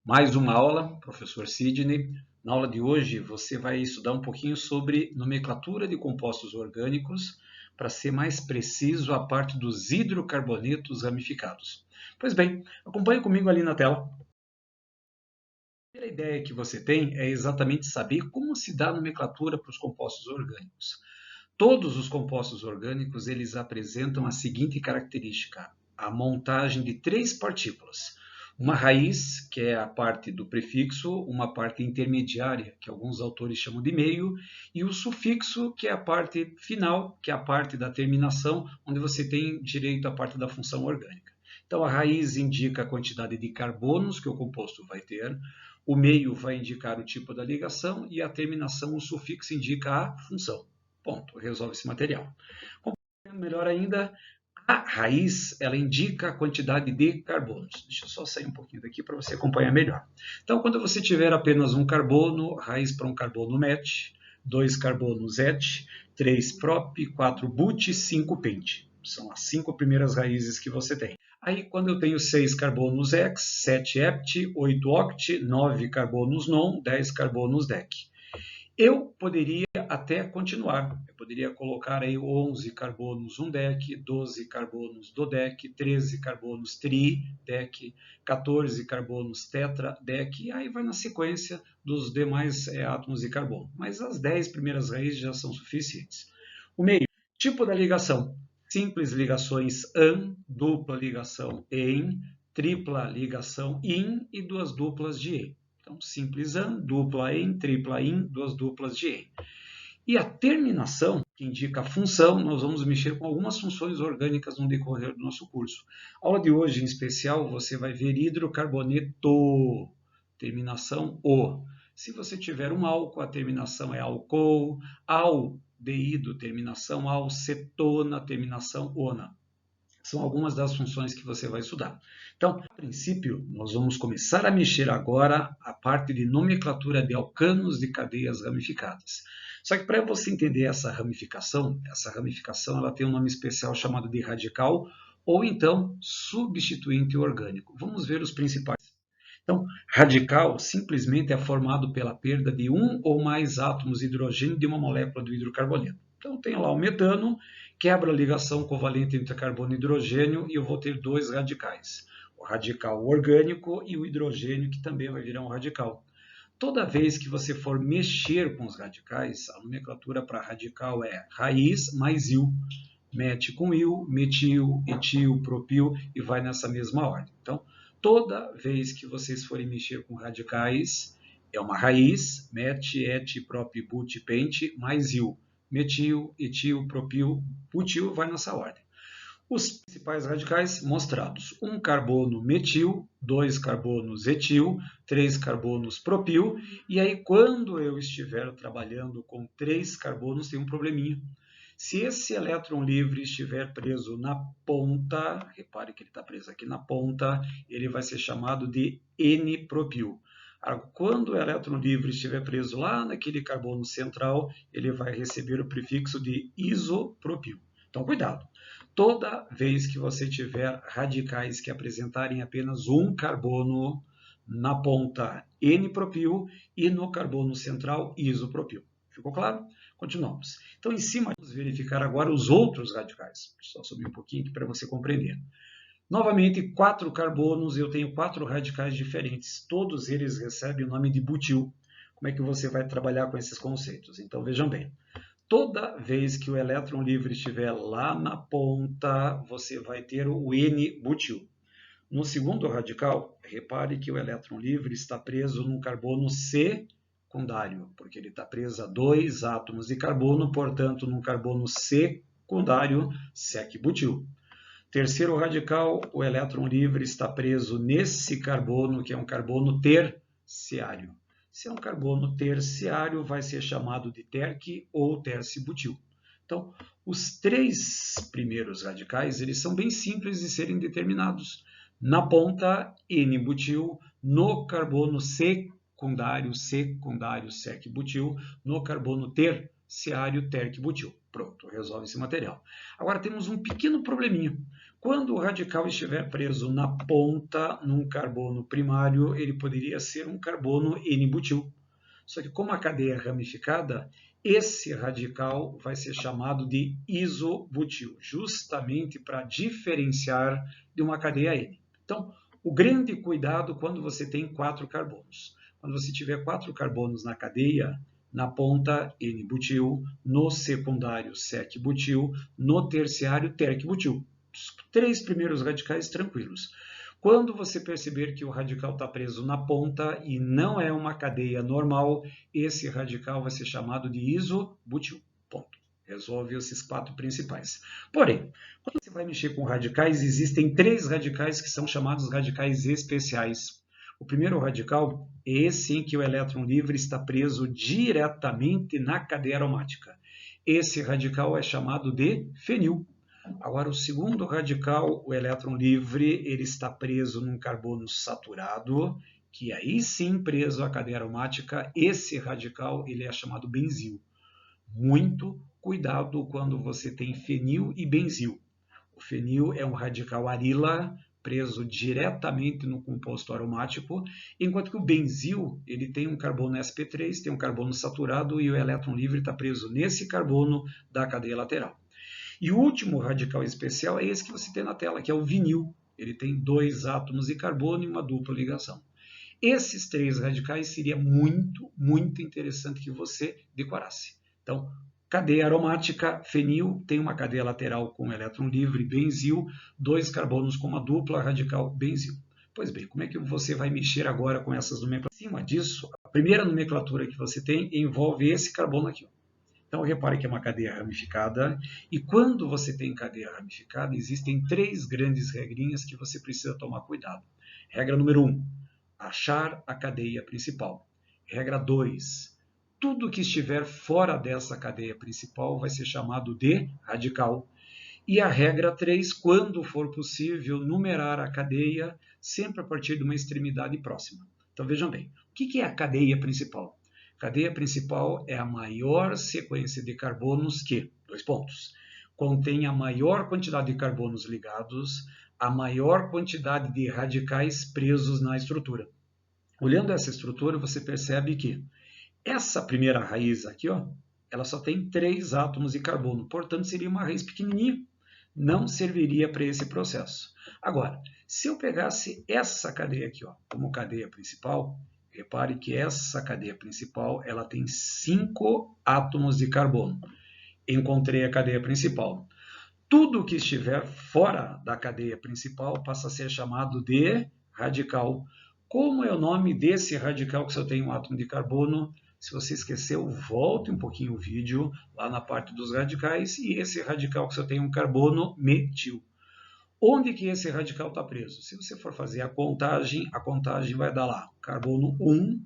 Mais uma aula, professor Sidney. Na aula de hoje você vai estudar um pouquinho sobre nomenclatura de compostos orgânicos, para ser mais preciso a parte dos hidrocarbonetos ramificados. Pois bem, acompanhe comigo ali na tela. A primeira ideia que você tem é exatamente saber como se dá a nomenclatura para os compostos orgânicos. Todos os compostos orgânicos eles apresentam a seguinte característica: a montagem de três partículas. Uma raiz, que é a parte do prefixo, uma parte intermediária, que alguns autores chamam de meio, e o sufixo, que é a parte final, que é a parte da terminação, onde você tem direito à parte da função orgânica. Então, a raiz indica a quantidade de carbonos que o composto vai ter, o meio vai indicar o tipo da ligação e a terminação, o sufixo, indica a função. Ponto, resolve esse material. Compreendendo melhor ainda, a raiz, ela indica a quantidade de carbonos. Deixa eu só sair um pouquinho daqui para você acompanhar melhor. Então, quando você tiver apenas um carbono, raiz para um carbono met, 2 carbonos et, 3 prop, 4 but, 5 pent. São as 5 primeiras raízes que você tem. Aí, quando eu tenho 6 carbonos ex, 7 hept, 8 oct, 9 carbonos non, 10 carbonos dec. Eu poderia até continuar. Eu poderia colocar aí 11 carbonos 1-dec, 12 carbonos dodec, 13 carbonos tri-dec, 14 carbonos tetra-dec, e aí vai na sequência dos demais átomos de carbono. Mas as 10 primeiras raízes já são suficientes. O meio, tipo da ligação: simples ligações AN, dupla ligação EN, tripla ligação IN e duas duplas de EN. Então, simples AN, dupla EN, tripla IN, duas duplas de EN. E a terminação, que indica a função, nós vamos mexer com algumas funções orgânicas no decorrer do nosso curso. A aula de hoje, em especial, você vai ver hidrocarboneto, terminação O. Se você tiver um álcool, a terminação é alcool, aldeído, terminação al, cetona, terminação ona. São algumas das funções que você vai estudar. Então, a princípio, nós vamos começar a mexer agora a parte de nomenclatura de alcanos de cadeias ramificadas. Só que para você entender essa ramificação ela tem um nome especial chamado de radical ou então substituinte orgânico. Vamos ver os principais. Então, radical simplesmente é formado pela perda de um ou mais átomos de hidrogênio de uma molécula do hidrocarboneto. Então, tem lá o metano, quebra a ligação covalente entre carbono e hidrogênio e eu vou ter dois radicais. O radical orgânico e o hidrogênio, que também vai virar um radical. Toda vez que você for mexer com os radicais, a nomenclatura para radical é raiz mais il. Met com il, metil, etil, propil e vai nessa mesma ordem. Então, toda vez que vocês forem mexer com radicais, é uma raiz, met, et, prop, but, pent, mais il. Metil, etil, propil, butil, vai nessa ordem. Os principais radicais mostrados: um carbono metil, 2 carbonos etil, 3 carbonos propil, e aí quando eu estiver trabalhando com 3 carbonos tem um probleminha. Se esse elétron livre estiver preso na ponta, repare que ele está preso aqui na ponta, ele vai ser chamado de N-propil. Quando o elétron livre estiver preso lá naquele carbono central, ele vai receber o prefixo de isopropil. Então, cuidado. Toda vez que você tiver radicais que apresentarem apenas um carbono na ponta N-propil e no carbono central isopropil. Ficou claro? Continuamos. Então, em cima, vamos verificar agora os outros radicais. Só subir um pouquinho aqui para você compreender. Novamente, 4 carbonos, eu tenho 4 radicais diferentes. Todos eles recebem o nome de butil. Como é que você vai trabalhar com esses conceitos? Então, vejam bem. Toda vez que o elétron livre estiver lá na ponta, você vai ter o N-butil. No segundo radical, repare que o elétron livre está preso num carbono secundário, porque ele está preso a 2 átomos de carbono, portanto, num carbono secundário, sec-butil. Terceiro radical, o elétron livre está preso nesse carbono, que é um carbono terciário. Se é um carbono terciário, vai ser chamado de terc ou tercibutil. Então, os 3 primeiros radicais, eles são bem simples de serem determinados. Na ponta, N-butil, no carbono secundário, sec-butil, no carbono terciário, terc-butil. Pronto, resolve esse material. Agora temos um pequeno probleminha. Quando o radical estiver preso na ponta, num carbono primário, ele poderia ser um carbono N-butil. Só que como a cadeia é ramificada, esse radical vai ser chamado de isobutil, justamente para diferenciar de uma cadeia N. Então, o grande cuidado quando você tem 4 carbonos. Quando você tiver 4 carbonos na cadeia, na ponta N-butil, no secundário sec-butil, no terciário terc-butil. Os 3 primeiros radicais tranquilos. Quando você perceber que o radical está preso na ponta e não é uma cadeia normal, esse radical vai ser chamado de isobutil. Ponto. Resolve esses 4 principais. Porém, quando você vai mexer com radicais, existem 3 radicais que são chamados radicais especiais. O primeiro radical é esse em que o elétron livre está preso diretamente na cadeia aromática. Esse radical é chamado de fenil. Agora, o segundo radical, o elétron livre, ele está preso num carbono saturado, que aí sim preso à cadeia aromática. Esse radical ele é chamado benzil. Muito cuidado quando você tem fenil e benzil. O fenil é um radical arila, preso diretamente no composto aromático, enquanto que o benzil ele tem um carbono sp3, tem um carbono saturado e o elétron livre está preso nesse carbono da cadeia lateral. E o último radical especial é esse que você tem na tela, que é o vinil. Ele tem 2 átomos de carbono e uma dupla ligação. Esses 3 radicais seria muito interessante que você decorasse. Então, cadeia aromática, fenil, tem uma cadeia lateral com elétron livre, benzil, 2 carbonos com uma dupla radical, benzil. Pois bem, como é que você vai mexer agora com essas nomenclaturas? Acima disso, a primeira nomenclatura que você tem envolve esse carbono aqui. Então, repare que é uma cadeia ramificada, e quando você tem cadeia ramificada, existem 3 grandes regrinhas que você precisa tomar cuidado. Regra número 1, achar a cadeia principal. Regra 2, tudo que estiver fora dessa cadeia principal vai ser chamado de radical. E a regra 3, quando for possível, numerar a cadeia sempre a partir de uma extremidade próxima. Então, vejam bem, o que é a cadeia principal? Cadeia principal é a maior sequência de carbonos que, 2 pontos, contém a maior quantidade de carbonos ligados, a maior quantidade de radicais presos na estrutura. Olhando essa estrutura, você percebe que essa primeira raiz aqui, ó, ela só tem 3 átomos de carbono, portanto seria uma raiz pequenininha, não serviria para esse processo. Agora, se eu pegasse essa cadeia aqui, ó, como cadeia principal, repare que essa cadeia principal ela tem 5 átomos de carbono. Encontrei a cadeia principal. Tudo que estiver fora da cadeia principal passa a ser chamado de radical. Como é o nome desse radical que só tem um átomo de carbono? Se você esqueceu, volte um pouquinho o vídeo lá na parte dos radicais e esse radical que só tem um carbono, metil. Onde que esse radical está preso? Se você for fazer a contagem vai dar lá carbono 1,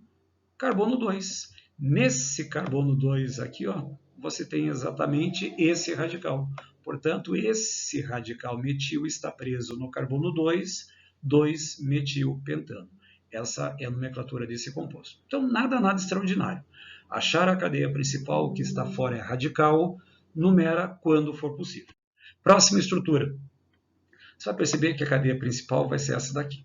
carbono 2. Nesse carbono 2 aqui, ó, você tem exatamente esse radical. Portanto, esse radical metil está preso no carbono 2, 2-metilpentano. Essa é a nomenclatura desse composto. Então, nada extraordinário. Achar a cadeia principal, que está fora é radical, numera quando for possível. Próxima estrutura. Você vai perceber que a cadeia principal vai ser essa daqui.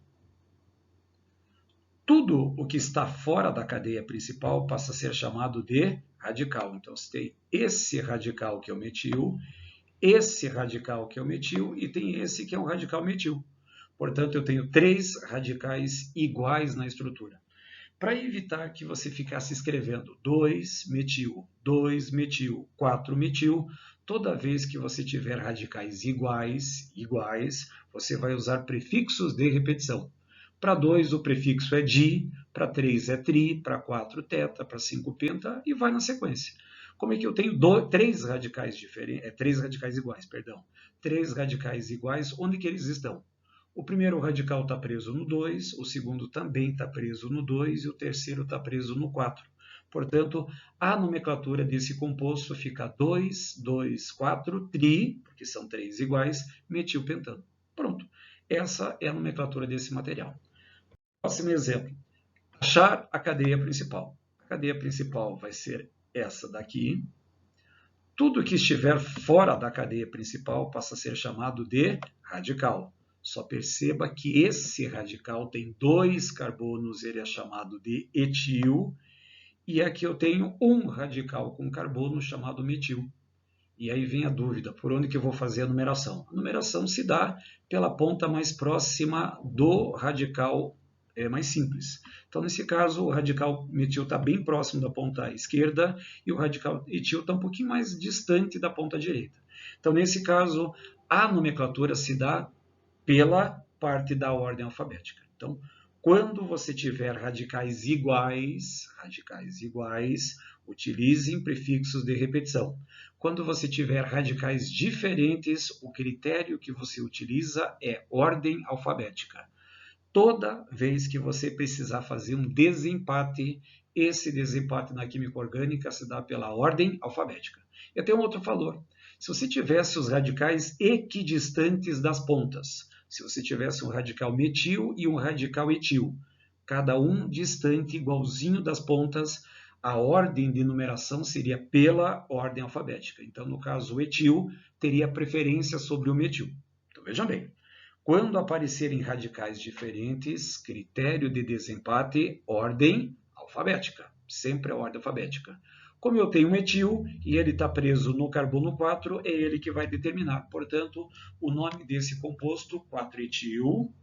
Tudo o que está fora da cadeia principal passa a ser chamado de radical. Então, você tem esse radical que é o metil, esse radical que é o metil e tem esse que é um radical metil. Portanto, eu tenho 3 radicais iguais na estrutura. Para evitar que você ficasse escrevendo 2-metil, 2-metil, 4-metil, toda vez que você tiver radicais iguais, você vai usar prefixos de repetição. Para 2 o prefixo é di, para 3 é tri, para 4 teta, para 5 penta e vai na sequência. Como é que eu tenho 3 radicais diferentes, 3 radicais iguais, perdão. 3 radicais iguais, onde que eles estão? O primeiro radical está preso no 2, o segundo também está preso no 2 e o terceiro está preso no 4. Portanto, a nomenclatura desse composto fica 2, 2, 4, tri, porque são 3 iguais, metilpentano. Pronto. Essa é a nomenclatura desse material. Próximo exemplo. Achar a cadeia principal. A cadeia principal vai ser essa daqui. Tudo que estiver fora da cadeia principal passa a ser chamado de radical. Só perceba que esse radical tem 2 carbonos, ele é chamado de etil, e aqui eu tenho um radical com carbono chamado metil. E aí vem a dúvida, por onde que eu vou fazer a numeração? A numeração se dá pela ponta mais próxima do radical mais simples. Então, nesse caso, o radical metil está bem próximo da ponta esquerda e o radical etil está um pouquinho mais distante da ponta direita. Então, nesse caso, a nomenclatura se dá pela parte da ordem alfabética. Então, quando você tiver radicais iguais, utilizem prefixos de repetição. Quando você tiver radicais diferentes, o critério que você utiliza é ordem alfabética. Toda vez que você precisar fazer um desempate, esse desempate na química orgânica se dá pela ordem alfabética. Eu tenho um outro valor. Se você tivesse os radicais equidistantes das pontas, se você tivesse um radical metil e um radical etil, cada um distante igualzinho das pontas, a ordem de numeração seria pela ordem alfabética. Então, no caso, o etil teria preferência sobre o metil. Então, vejam bem, quando aparecerem radicais diferentes, critério de desempate, ordem alfabética. Sempre a ordem alfabética. Como eu tenho um etil e ele está preso no carbono 4, é ele que vai determinar. Portanto, o nome desse composto, 4-etil,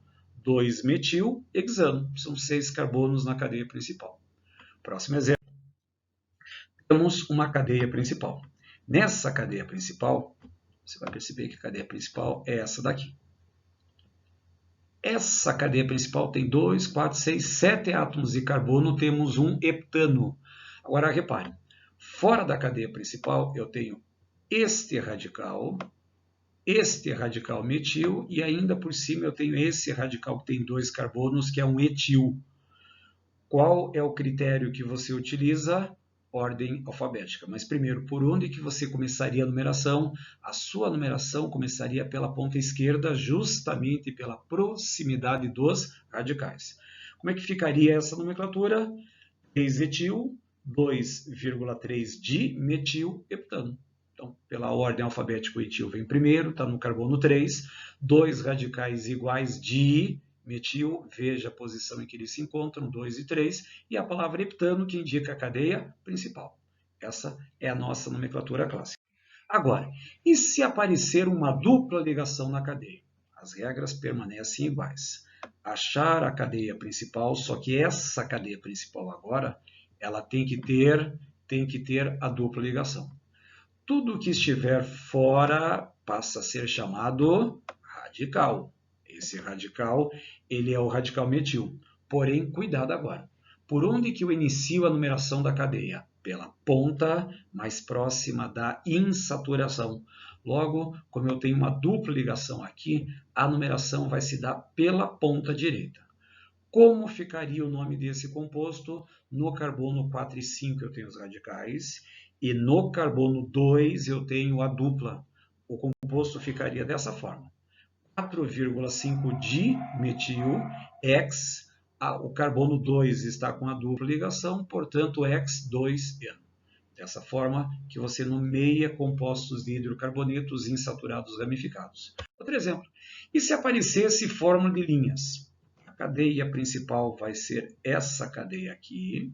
2-metil, hexano. São 6 carbonos na cadeia principal. Próximo exemplo. Temos uma cadeia principal. Nessa cadeia principal, você vai perceber que a cadeia principal é essa daqui. Essa cadeia principal tem 2, 4, 6, 7 átomos de carbono, temos um heptano. Agora, reparem. Fora da cadeia principal, eu tenho este radical metil, e ainda por cima eu tenho esse radical que tem 2 carbonos, que é um etil. Qual é o critério que você utiliza? Ordem alfabética. Mas primeiro, por onde que você começaria a numeração? A sua numeração começaria pela ponta esquerda, justamente pela proximidade dos radicais. Como é que ficaria essa nomenclatura? 3-etil, 2,3 dimetil heptano. Então, pela ordem alfabética, o etil vem primeiro, está no carbono 3, 2 radicais iguais de metil, veja a posição em que eles se encontram, 2 e 3, e a palavra heptano, que indica a cadeia principal. Essa é a nossa nomenclatura clássica. Agora, e se aparecer uma dupla ligação na cadeia? As regras permanecem iguais. Achar a cadeia principal, só que essa cadeia principal agora, ela tem que ter a dupla ligação. Tudo que estiver fora passa a ser chamado radical. Esse radical, ele é o radical metil. Porém, cuidado agora. Por onde que eu inicio a numeração da cadeia? Pela ponta mais próxima da insaturação. Logo, como eu tenho uma dupla ligação aqui, a numeração vai se dar pela ponta direita. Como ficaria o nome desse composto? No carbono 4 e 5 eu tenho os radicais e no carbono 2 eu tenho a dupla. O composto ficaria dessa forma. 4,5 dimetil, X, o carbono 2 está com a dupla ligação, portanto, X2N. Dessa forma que você nomeia compostos de hidrocarbonetos insaturados ramificados. Outro exemplo. E se aparecesse fórmula de linhas? A cadeia principal vai ser essa cadeia aqui,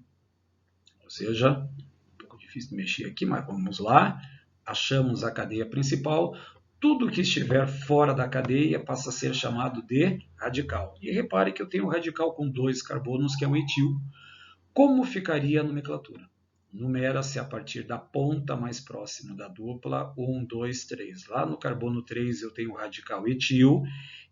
ou seja, um pouco difícil de mexer aqui, mas vamos lá. Achamos a cadeia principal. Tudo que estiver fora da cadeia passa a ser chamado de radical. E repare que eu tenho um radical com 2 carbonos, que é um etil. Como ficaria a nomenclatura? Numera-se a partir da ponta mais próxima da dupla, 1, 2, 3. Lá no carbono 3 eu tenho o radical etil,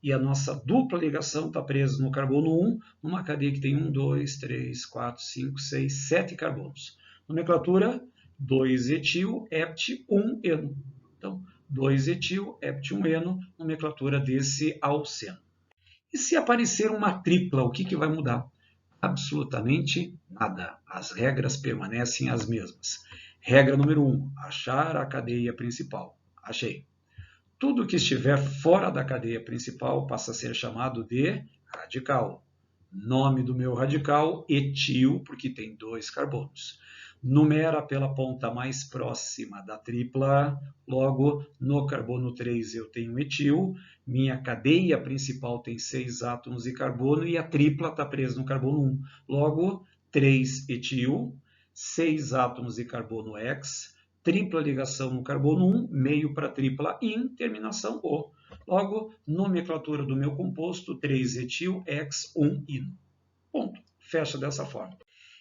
e a nossa dupla ligação está presa no carbono 1, numa cadeia que tem 1, 2, 3, 4, 5, 6, 7 carbonos. Nomenclatura 2-etil, hept, 1-eno. Então, 2-etil, hept, 1-eno, nomenclatura desse alceno. E se aparecer uma tripla, o que vai mudar? Absolutamente nada. As regras permanecem as mesmas. Regra número 1, achar a cadeia principal. Achei. Tudo que estiver fora da cadeia principal passa a ser chamado de radical. Nome do meu radical, etil, porque tem 2 carbonos. numera pela ponta mais próxima da tripla, logo no carbono 3 eu tenho etil, minha cadeia principal tem 6 átomos de carbono e a tripla está presa no carbono 1. Logo, 3 etil, 6 átomos de carbono X, tripla ligação no carbono 1, meio para tripla in, terminação O. Logo, nomenclatura do meu composto, 3 etil, X, 1 in. Ponto. Fecha dessa forma.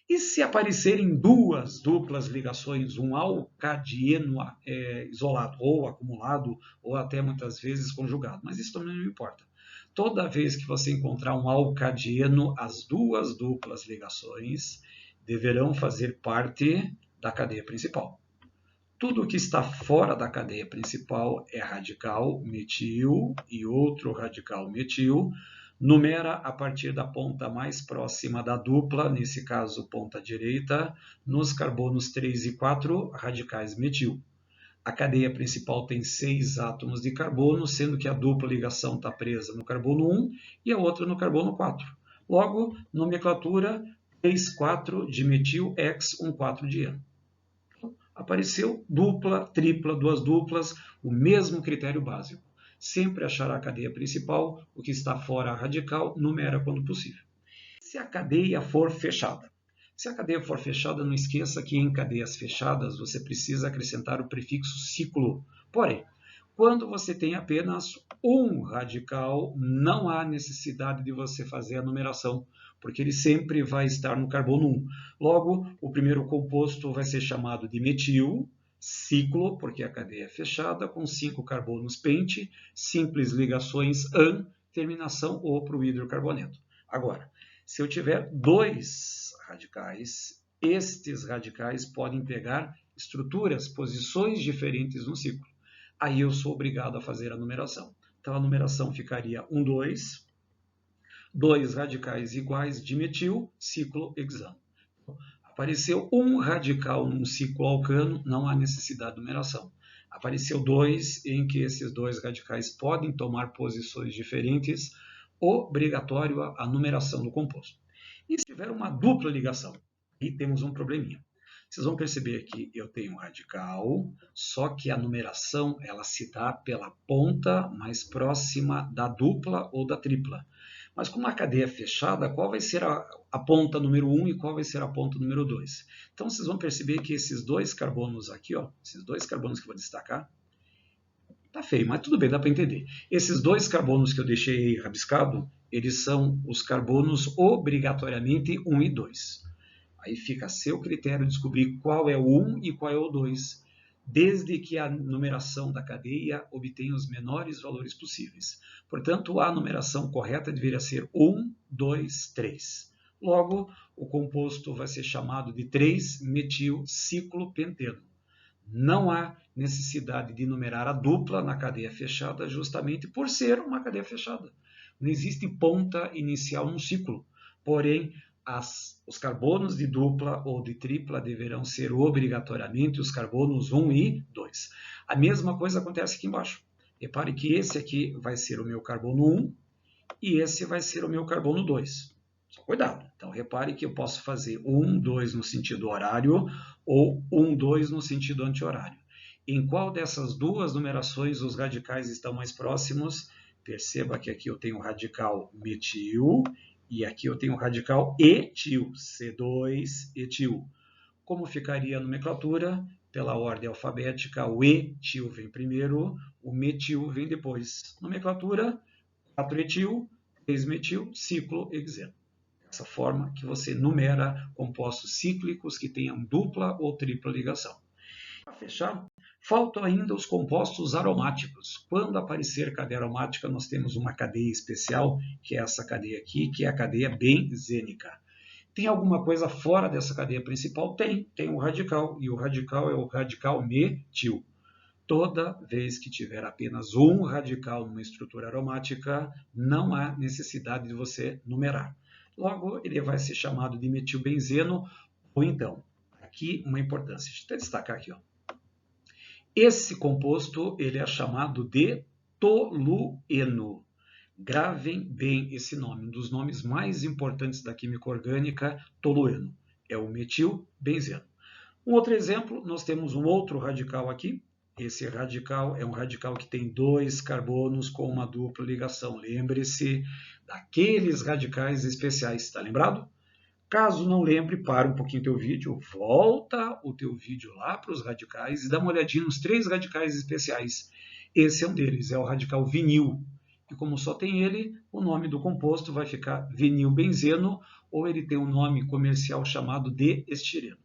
E se aparecerem duas duplas ligações, um alcadieno isolado, ou acumulado, ou até muitas vezes conjugado, mas isso também não importa. Toda vez que você encontrar um alcadieno, as duas duplas ligações deverão fazer parte da cadeia principal. Tudo que está fora da cadeia principal é radical metil e outro radical metil. Numera a partir da ponta mais próxima da dupla, nesse caso ponta direita, nos carbonos 3 e 4, radicais metil. A cadeia principal tem 6 átomos de carbono, sendo que a dupla ligação está presa no carbono 1 e a outra no carbono 4. Logo, nomenclatura 3,4 de metil, X, 1,4 de N. Apareceu dupla, tripla, duas duplas, o mesmo critério básico. Sempre achará a cadeia principal, o que está fora radical, numera quando possível. Se a cadeia for fechada. Se a cadeia for fechada, não esqueça que em cadeias fechadas você precisa acrescentar o prefixo ciclo. Porém, quando você tem apenas um radical, não há necessidade de você fazer a numeração, porque ele sempre vai estar no carbono 1. Logo, o primeiro composto vai ser chamado de metil, ciclo, porque a cadeia é fechada, com 5 carbonos pente, simples ligações AN, terminação O para o hidrocarboneto. Agora, se eu tiver dois radicais, estes radicais podem pegar estruturas, posições diferentes no ciclo. Aí eu sou obrigado a fazer a numeração. Então a numeração ficaria 1, 2, 2 radicais iguais de metil, ciclo hexano. Apareceu um radical num ciclo alcano, não há necessidade de numeração. Apareceu 2 em que esses 2 radicais podem tomar posições diferentes, obrigatório a numeração do composto. E se tiver uma dupla ligação, aí temos um probleminha. Vocês vão perceber que eu tenho um radical, só que a numeração ela se dá pela ponta mais próxima da dupla ou da tripla. Mas com uma cadeia fechada, qual vai ser a ponta número 1 e qual vai ser a ponta número 2? Então vocês vão perceber que esses dois carbonos aqui, ó, esses dois carbonos que eu vou destacar, tá feio, mas tudo bem, dá para entender. Esses dois carbonos que eu deixei rabiscado, eles são os carbonos obrigatoriamente 1 e 2. Aí fica a seu critério descobrir qual é o 1 e qual é o 2, desde que a numeração da cadeia obtenha os menores valores possíveis. Portanto, a numeração correta deveria ser 1, 2, 3. Logo, o composto vai ser chamado de 3-metil-ciclopenteno. Não há necessidade de numerar a dupla na cadeia fechada, justamente por ser uma cadeia fechada. Não existe ponta inicial no ciclo, porém, os carbonos de dupla ou de tripla deverão ser obrigatoriamente os carbonos 1 e 2. A mesma coisa acontece aqui embaixo. Repare que esse aqui vai ser o meu carbono 1 e esse vai ser o meu carbono 2. Só cuidado. Então, repare que eu posso fazer 1, 2 no sentido horário ou 1, 2 no sentido anti-horário. Em qual dessas duas numerações os radicais estão mais próximos? Perceba que aqui eu tenho o radical metil e aqui eu tenho o radical etil, C2 etil. Como ficaria a nomenclatura? Pela ordem alfabética, o etil vem primeiro, o metil vem depois. Nomenclatura, 4-etil, 3-metil, ciclo hexeno. Dessa forma que você numera compostos cíclicos que tenham dupla ou tripla ligação. Para fechar, faltam ainda os compostos aromáticos. Quando aparecer cadeia aromática, nós temos uma cadeia especial, que é essa cadeia aqui, que é a cadeia benzênica. Tem alguma coisa fora dessa cadeia principal? Tem um radical, e o radical é o radical metil. Toda vez que tiver apenas um radical numa estrutura aromática, não há necessidade de você numerar. Logo, ele vai ser chamado de metilbenzeno, ou então, aqui uma importância, deixa eu até destacar aqui, ó. Esse composto ele é chamado de tolueno. Gravem bem esse nome, um dos nomes mais importantes da química orgânica, tolueno. É o metilbenzeno. Um outro exemplo, nós temos um outro radical aqui. Esse radical é um radical que tem 2 carbonos com uma dupla ligação. Lembre-se daqueles radicais especiais, está lembrado? Caso não lembre, para um pouquinho o teu vídeo, volta o teu vídeo lá para os radicais e dá uma olhadinha nos 3 radicais especiais. Esse é um deles, é o radical vinil. E como só tem ele, o nome do composto vai ficar vinilbenzeno, ou ele tem um nome comercial chamado de estireno.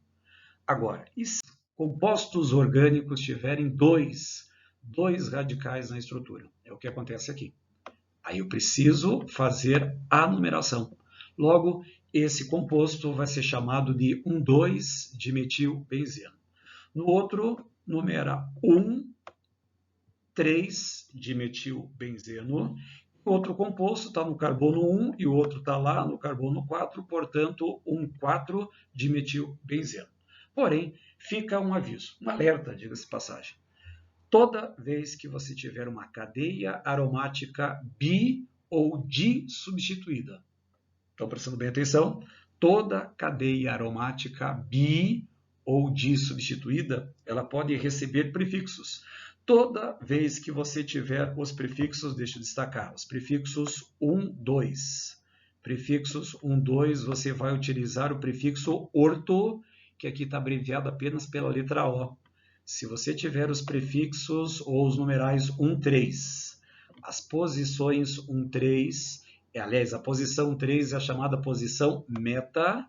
Agora, e se compostos orgânicos tiverem dois radicais na estrutura? É o que acontece aqui. Aí eu preciso fazer a numeração. Logo, esse composto vai ser chamado de 1,2-dimetilbenzeno. No outro, numera 1,3-dimetilbenzeno. Outro composto está no carbono 1 e o outro está lá no carbono 4, portanto, 1,4-dimetilbenzeno. Porém, fica um aviso, um alerta, diga-se de passagem. Toda vez que você tiver uma cadeia aromática bi ou disubstituída, estão prestando bem atenção? Toda cadeia aromática bi ou disubstituída, ela pode receber prefixos. Toda vez que você tiver os prefixos, deixa eu destacar, os prefixos 1, 2. Prefixos 1, 2, você vai utilizar o prefixo orto, que aqui está abreviado apenas pela letra O. Se você tiver os prefixos ou os numerais 1, 3, as posições 1, 3, aliás, a posição 3 é a chamada posição meta,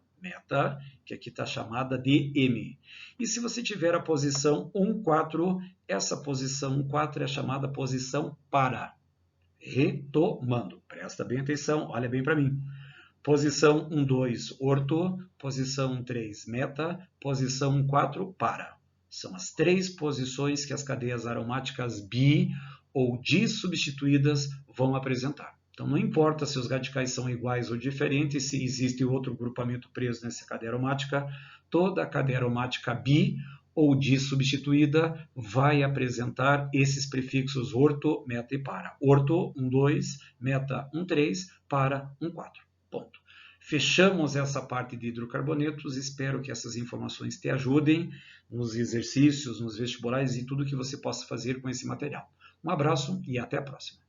que aqui está chamada de M. E se você tiver a posição 1, 4, essa posição 1, 4 é a chamada posição para. Retomando, presta bem atenção, olha bem para mim. Posição 1, 2, orto, posição 1, 3, meta, posição 1, 4, para. São as 3 posições que as cadeias aromáticas bi ou dissubstituídas vão apresentar. Então, não importa se os radicais são iguais ou diferentes, se existe outro grupamento preso nessa cadeia aromática, toda a cadeia aromática bi ou dissubstituída vai apresentar esses prefixos orto, meta e para. Orto, 1, 2, meta, 1, 3, para, 1, 4. Ponto. Fechamos essa parte de hidrocarbonetos. Espero que essas informações te ajudem nos exercícios, nos vestibulares e tudo que você possa fazer com esse material. Um abraço e até a próxima.